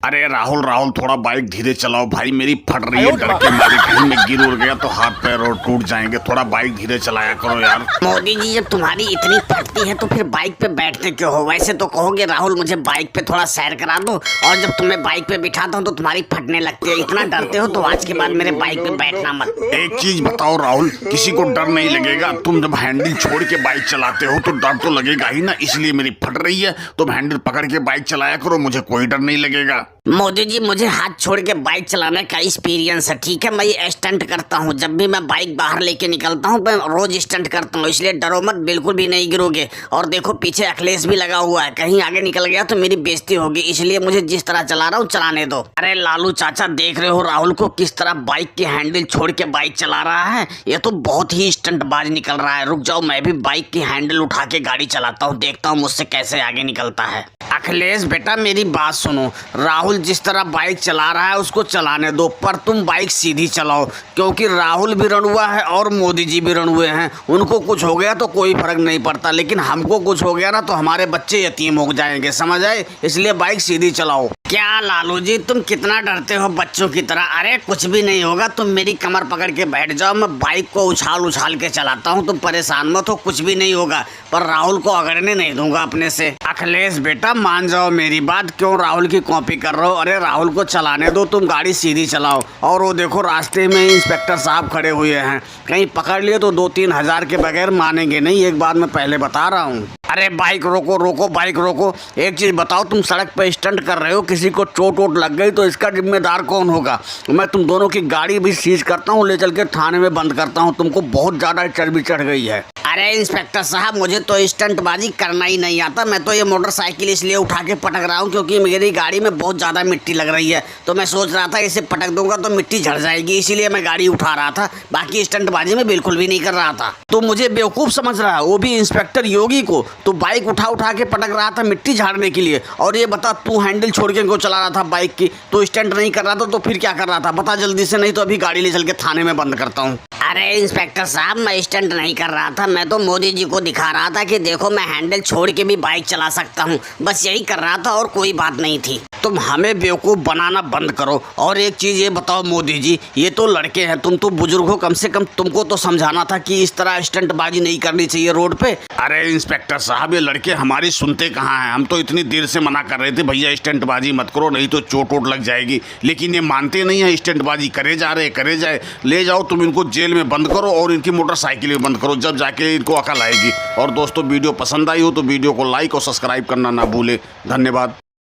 अरे राहुल राहुल थोड़ा बाइक धीरे चलाओ भाई, मेरी फट रही है डर के मारे, कहीं मैं गिर उड़ गया तो हाथ पैर और टूट जाएंगे। थोड़ा बाइक धीरे चलाया करो यार। मोदी जी जब तुम्हारी इतनी फटती है तो फिर बाइक पे बैठते क्यों हो? वैसे तो कहोगे राहुल मुझे बाइक पे थोड़ा सैर करा दो, और जब तुम्हें बाइक पे बिठाता हूँ तो तुम्हारी फटने लगती है। इतना डरते हो तो आज के बाद मेरे बाइक पे बैठना मत। एक चीज बताओ राहुल, किसी को डर नहीं लगेगा? तुम जब हैंडल छोड़ के बाइक चलाते हो तो डर तो लगेगा ही ना, इसलिए मेरी फट रही है। तुम हैंडल पकड़ के बाइक चलाया करो, मुझे कोई डर नहीं लगेगा। मोदी जी मुझे हाथ छोड़ के बाइक चलाने का एक्सपीरियंस है, ठीक है? मैं ये स्टंट करता हूँ, जब भी मैं बाइक बाहर लेके निकलता हूँ मैं रोज स्टंट करता हूँ, इसलिए डरो मत, बिल्कुल भी नहीं गिरोगे। और देखो पीछे अखिलेश भी लगा हुआ है, कहीं आगे निकल गया तो मेरी बेइज्जती होगी, इसलिए मुझे जिस तरह चला रहा हूँ चलाने दो। अरे लालू चाचा देख रहे हो राहुल को किस तरह बाइक की हैंडल छोड़ के बाइक चला रहा है? ये तो बहुत ही स्टंटबाज निकल रहा है। रुक जाओ, मैं भी बाइक की हैंडल उठा के गाड़ी चलाता हूँ, देखता हूँ मुझसे कैसे आगे निकलता है। अखिलेश बेटा मेरी बात सुनो, राहुल जिस तरह बाइक चला रहा है उसको चलाने दो, पर तुम बाइक सीधी चलाओ, क्योंकि राहुल भी रणुआ है और मोदी जी भी रणुए हैं। उनको कुछ हो गया तो कोई फर्क नहीं पड़ता, लेकिन हमको कुछ हो गया ना तो हमारे बच्चे यतीम हो जाएंगे, समझ आए? इसलिए बाइक सीधी चलाओ। क्या लालू जी तुम कितना डरते हो बच्चों की तरह? अरे कुछ भी नहीं होगा, तुम मेरी कमर पकड़ के बैठ जाओ, मैं बाइक को उछाल उछाल के चलाता हूँ, तुम परेशान मत हो, कुछ भी नहीं होगा। पर राहुल को अगड़ने नहीं दूंगा अपने से। अखिलेश बेटा मान जाओ मेरी बात, क्यों राहुल की कॉपी कर रहे हो? अरे राहुल को चलाने दो, तुम गाड़ी सीधी चलाओ। और वो देखो रास्ते में इंस्पेक्टर साहब खड़े हुए हैं, कहीं पकड़ लिए तो 2-3 हजार के बगैर मानेंगे नहीं, एक बात मैं पहले बता रहा हूँ। अरे बाइक रोको रोको, बाइक रोको। एक चीज बताओ, तुम सड़क पे स्टंट कर रहे हो, किसी को चोट वोट लग गई तो इसका जिम्मेदार कौन होगा? मैं तुम दोनों की गाड़ी भी सीज करता हूँ, ले चल के थाने में बंद करता हूँ, तुमको बहुत ज्यादा चर्बी चढ़ गई है। अरे इंस्पेक्टर साहब मुझे तो स्टंटबाजी करना ही नहीं आता, मैं तो ये मोटरसाइकिल इसलिए उठा के पटक रहा हूँ क्योंकि मेरी गाड़ी में बहुत ज़्यादा मिट्टी लग रही है, तो मैं सोच रहा था इसे पटक दूंगा तो मिट्टी झड़ जाएगी, इसीलिए मैं गाड़ी उठा रहा था, बाकी स्टंटबाजी में बिल्कुल भी नहीं कर रहा था। तो मुझे बेवकूफ़ समझ रहा है, वो भी इंस्पेक्टर योगी को? तो बाइक उठा उठा के पटक रहा था मिट्टी झाड़ने के लिए, और ये बता तू हैंडल छोड़ के इनको चला रहा था बाइक की, तो स्टंट नहीं कर रहा था तो फिर क्या कर रहा था? बता जल्दी से, नहीं तो अभी गाड़ी ले चल के थाने में बंद करता हूँ। अरे इंस्पेक्टर साहब मैं स्टंट नहीं कर रहा था, मैं तो मोदी जी को दिखा रहा था कि देखो मैं हैंडल छोड़ के भी बाइक चला सकता हूँ, बस यही कर रहा था और कोई बात नहीं थी। तुम हमें बेवकूफ़ बनाना बंद करो। और एक चीज़ ये बताओ मोदी जी, ये तो लड़के हैं, तुम तो बुजुर्ग हो, कम से कम तुमको तो समझाना था कि इस तरह स्टंटबाजी नहीं करनी चाहिए रोड पे। अरे इंस्पेक्टर साहब ये लड़के हमारी सुनते कहाँ हैं? हम तो इतनी देर से मना कर रहे थे भैया स्टंटबाजी मत करो, नहीं तो चोट वोट लग जाएगी, लेकिन ये मानते नहीं है, स्टंटबाजी करे जा रहे, करे जाए। ले जाओ तुम इनको जेल में बंद करो और इनकी मोटरसाइकिल में बंद करो, जब जाके इनको अकल आएगी। और दोस्तों वीडियो पसंद आई हो तो वीडियो को लाइक और सब्सक्राइब करना ना भूले। धन्यवाद।